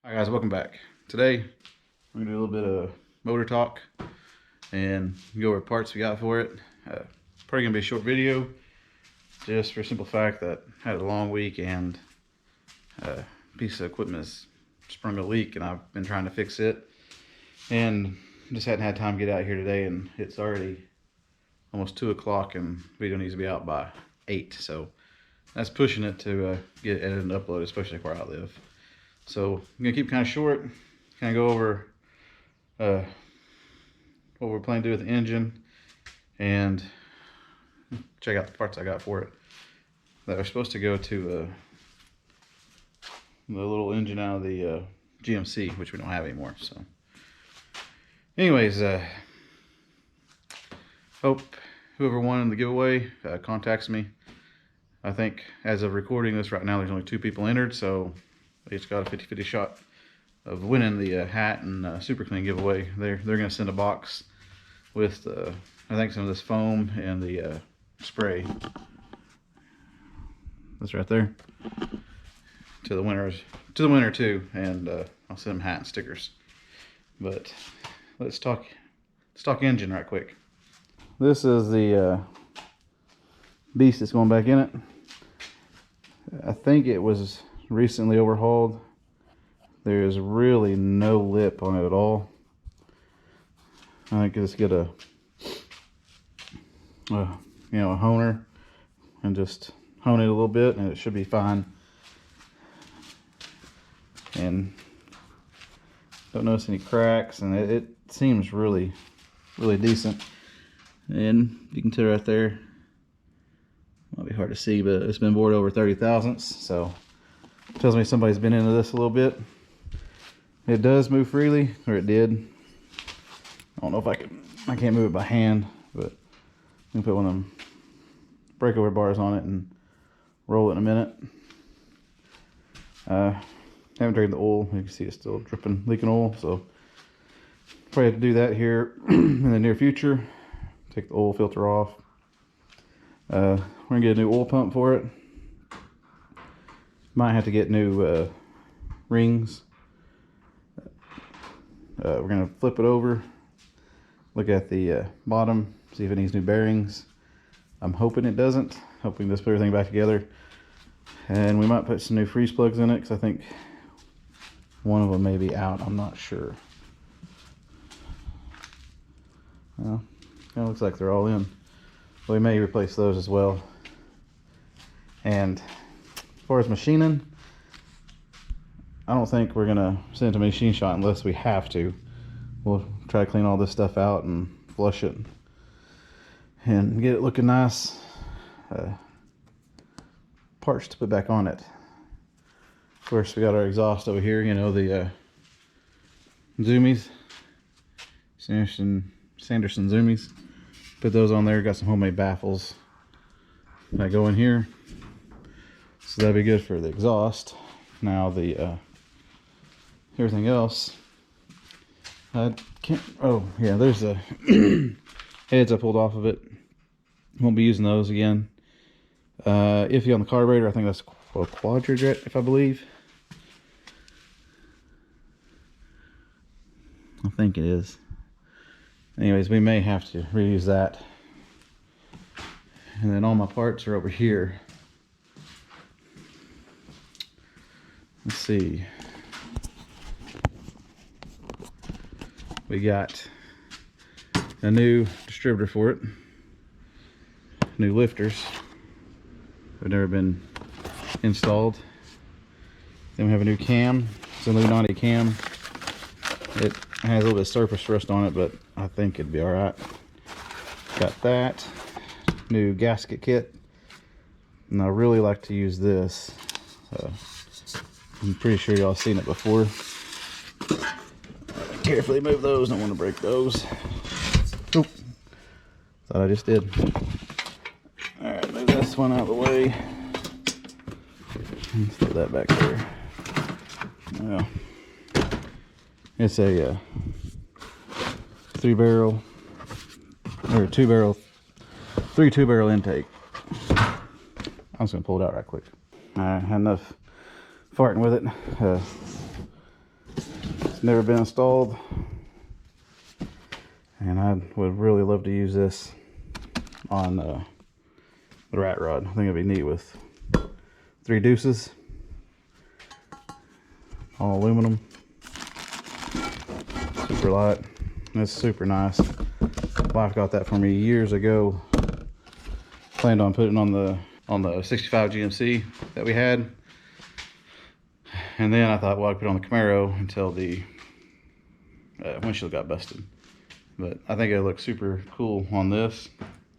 Hi guys, welcome back. Today we're gonna do a little bit of motor talk and go over parts we got for it. Probably gonna be a short video, just for a simple fact that I had a long week and a piece of equipment has sprung a leak and I've been trying to fix it and just hadn't had time to get out here today, and it's already almost 2 o'clock and video needs to be out by 8, so that's pushing it to get edited and uploaded, especially where I live. So I'm gonna keep it kind of short, kind of go over what we're planning to do with the engine and check out the parts I got for it that are supposed to go to the little engine out of the GMC, which we don't have anymore. So anyways, hope whoever won the giveaway contacts me. I think as of recording this right now, there's only 2 people entered, so each got a 50-50 shot of winning the hat and super clean giveaway. They're gonna send a box with I think some of this foam and the spray. That's right there. To the winner too, and I'll send them hat and stickers. But let's talk engine right quick. This is the beast that's going back in it. I think it was recently overhauled. There's really no lip on it at all. I think just get a honer and just hone it a little bit and it should be fine. And don't notice any cracks, and it seems really decent. And you can tell right there, might be hard to see, but it's been bored over 30 thousandths, so tells me somebody's been into this a little bit. It does move freely, or it did. I don't know if I can't move it by hand, but I'm gonna put one of them breakover bars on it and roll it in a minute. Haven't drained the oil. You can see it's still dripping, leaking oil, so probably have to do that here in the near future. Take the oil filter off. We're gonna get a new oil pump for it. Might have to get new rings. We're gonna flip it over, look at the bottom, see if it needs new bearings. I'm hoping it doesn't. Hoping just put everything back together, and we might put some new freeze plugs in it because I think one of them may be out. I'm not sure. Well, kind of looks like they're all in. But we may replace those as well. And as far as machining, I don't think we're gonna send it to machine shop unless we have to. We'll try to clean all this stuff out and flush it and get it looking nice. Parts to put back on it. Of course, we got our exhaust over here, you know, the Zoomies, Sanderson Zoomies. Put those on there. Got some homemade baffles that go in here, so that'd be good for the exhaust. Now the everything else, I can't. Oh yeah, there's the heads I pulled off of it. Won't be using those again. Iffy on the carburetor. I think that's a quadrijet, if I believe. I think it is. Anyways, we may have to reuse that. And then all my parts are over here. Let's see. We got a new distributor for it. New lifters. They've never been installed. Then we have a new cam. It's a Illuminati cam. It has a little bit of surface rust on it, but I think it'd be alright. Got that. New gasket kit. And I really like to use this. I'm pretty sure y'all seen it before. Carefully move those, don't want to break those. Oop. Thought I just did. Alright, move this one out of the way. Let's throw that back there. Well, it's a 3-barrel or 2-barrel, 3 2-barrel intake. I'm just gonna pull it out right quick. I had enough farting with it. It's never been installed, and I would really love to use this on the rat rod. I think it'd be neat with 3 deuces, all aluminum, super light. It's super nice. Wife got that for me years ago. Planned on putting on the 65 GMC that we had, and then I thought, well, I could put it on the Camaro until the windshield got busted. But I think it looks super cool on this,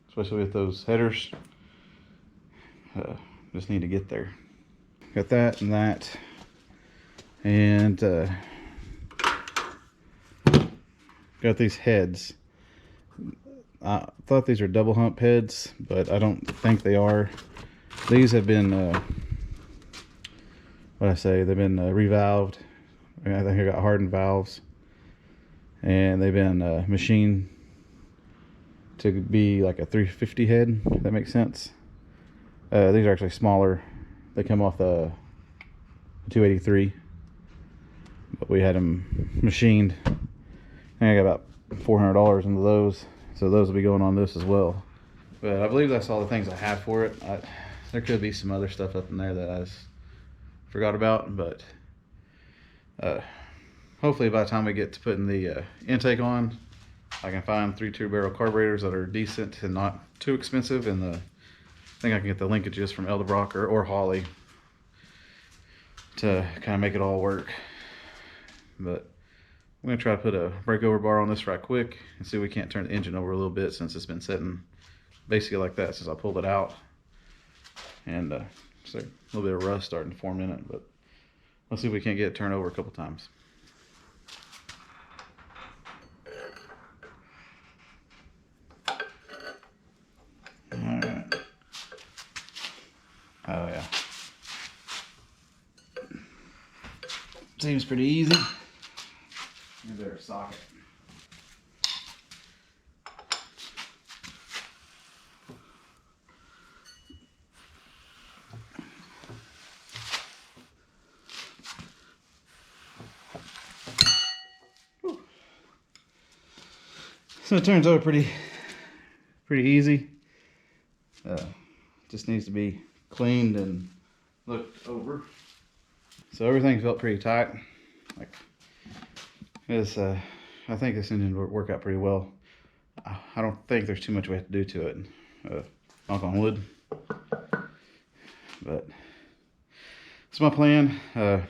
especially with those headers. Just need to get there. Got that and that, and got these heads. I thought these were double hump heads, but I don't think they are. These have been they've been revalved. I think I got hardened valves, and they've been machined to be like a 350 head, if that makes sense. These are actually smaller. They come off the 283, but we had them machined. I think I got about $400 into those, so those will be going on this as well. But I believe that's all the things I have for it. There could be some other stuff up in there that I just forgot about, but hopefully by the time we get to putting the intake on, I can find 3 2-barrel carburetors that are decent and not too expensive, and I think I can get the linkages from Eldebrock or Holley to kind of make it all work. But I'm going to try to put a breakover bar on this right quick and see if we can't turn the engine over a little bit, since it's been sitting basically like that since I pulled it out. And so a little bit of rust starting to form in it, but let's see if we can't get it turned over a couple times. Alright. Oh yeah. Seems pretty easy. Here's our socket. So it turns out pretty easy. Just needs to be cleaned and looked over. So everything felt pretty tight. Like this, I think this engine will work out pretty well. I don't think there's too much we have to do to it. Knock on wood. But it's my plan. Like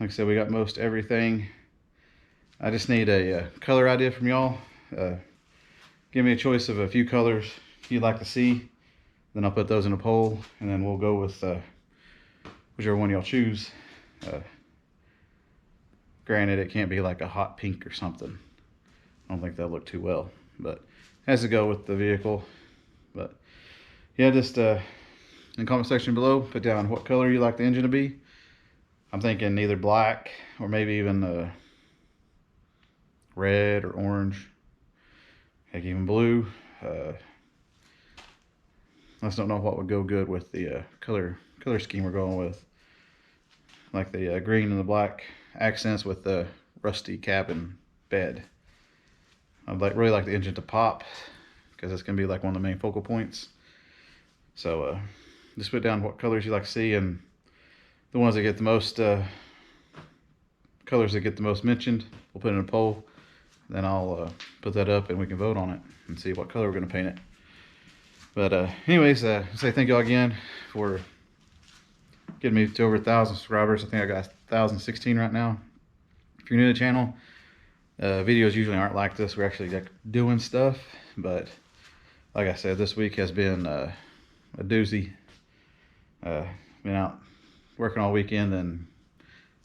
I said, we got most everything. I just need a color idea from y'all. Give me a choice of a few colors you'd like to see. Then I'll put those in a poll, and then we'll go with whichever one y'all choose. Granted, it can't be like a hot pink or something. I don't think that'll look too well, but it has to go with the vehicle. But yeah, just in the comment section below, put down what color you like the engine to be. I'm thinking either black or maybe even red or orange, heck, even blue. I just don't know what would go good with the color scheme we're going with, like the green and the black accents with the rusty cabin bed. I'd really like the engine to pop, because it's gonna be like one of the main focal points. So just put down what colors you like to see, and the ones that get the most colors that get the most mentioned, we'll put in a poll. Then I'll put that up and we can vote on it and see what color we're going to paint it. But anyways, say thank y'all again for getting me to over 1,000 subscribers. I think I got 1,016 right now. If you're new to the channel, videos usually aren't like this. We're actually like doing stuff, but like I said, this week has been a doozy. Been out working all weekend, and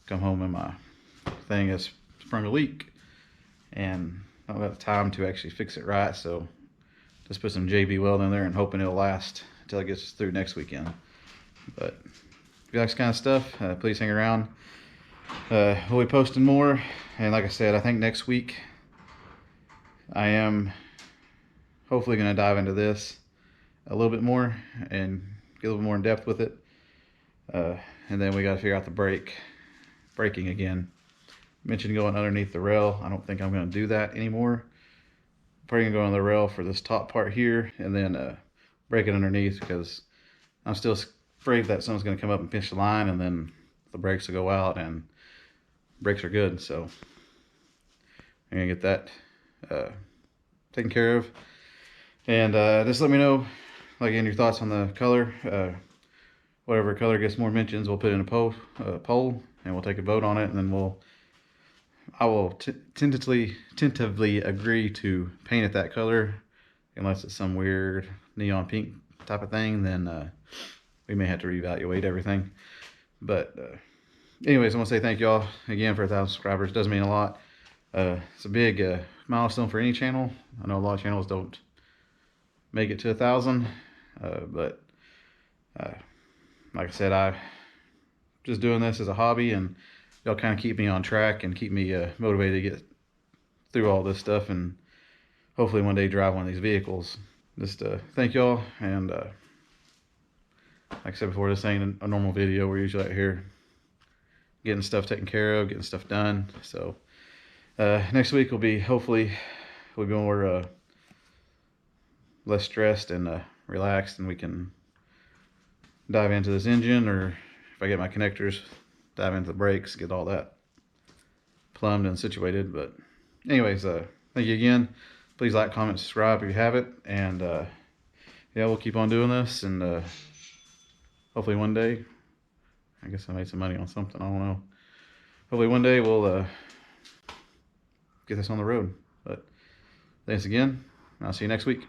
come home and my thing has sprung a leak, and I don't have time to actually fix it right, so just put some JB weld in there and hoping it'll last until it gets through next weekend. But if you like this kind of stuff, please hang around. We'll be posting more, and like I said, I think next week I am hopefully going to dive into this a little bit more and get a little more in depth with it. And then we got to figure out the brake braking again. Mentioned going underneath the rail. I don't think I'm going to do that anymore. Probably going to go on the rail for this top part here and then brake it underneath, because I'm still afraid that someone's going to come up and pinch the line and then the brakes will go out, and brakes are good. So I'm going to get that taken care of. And just let me know, again, your thoughts on the color. Whatever color gets more mentions, we'll put in a poll, and we'll take a vote on it, and then I will tentatively agree to paint it that color, unless it's some weird neon pink type of thing. Then we may have to reevaluate everything. But anyways, I want to say thank y'all again for 1,000 subscribers. It does mean a lot. It's a big milestone for any channel. I know a lot of channels don't make it to 1,000, but like I said, I just doing this as a hobby, and y'all kind of keep me on track and keep me motivated to get through all this stuff, and hopefully one day drive one of these vehicles. Just thank y'all, and like I said before, this ain't a normal video. We're usually out here getting stuff taken care of, getting stuff done. So next week will be, hopefully we'll be more less stressed and relaxed, and we can dive into this engine, or if I get my connectors, dive into the brakes, get all that plumbed and situated. But anyways, thank you again. Please like, comment, subscribe if you haven't, and yeah, we'll keep on doing this, and hopefully one day, I guess I made some money on something, I don't know. Hopefully one day we'll get this on the road. But thanks again, and I'll see you next week.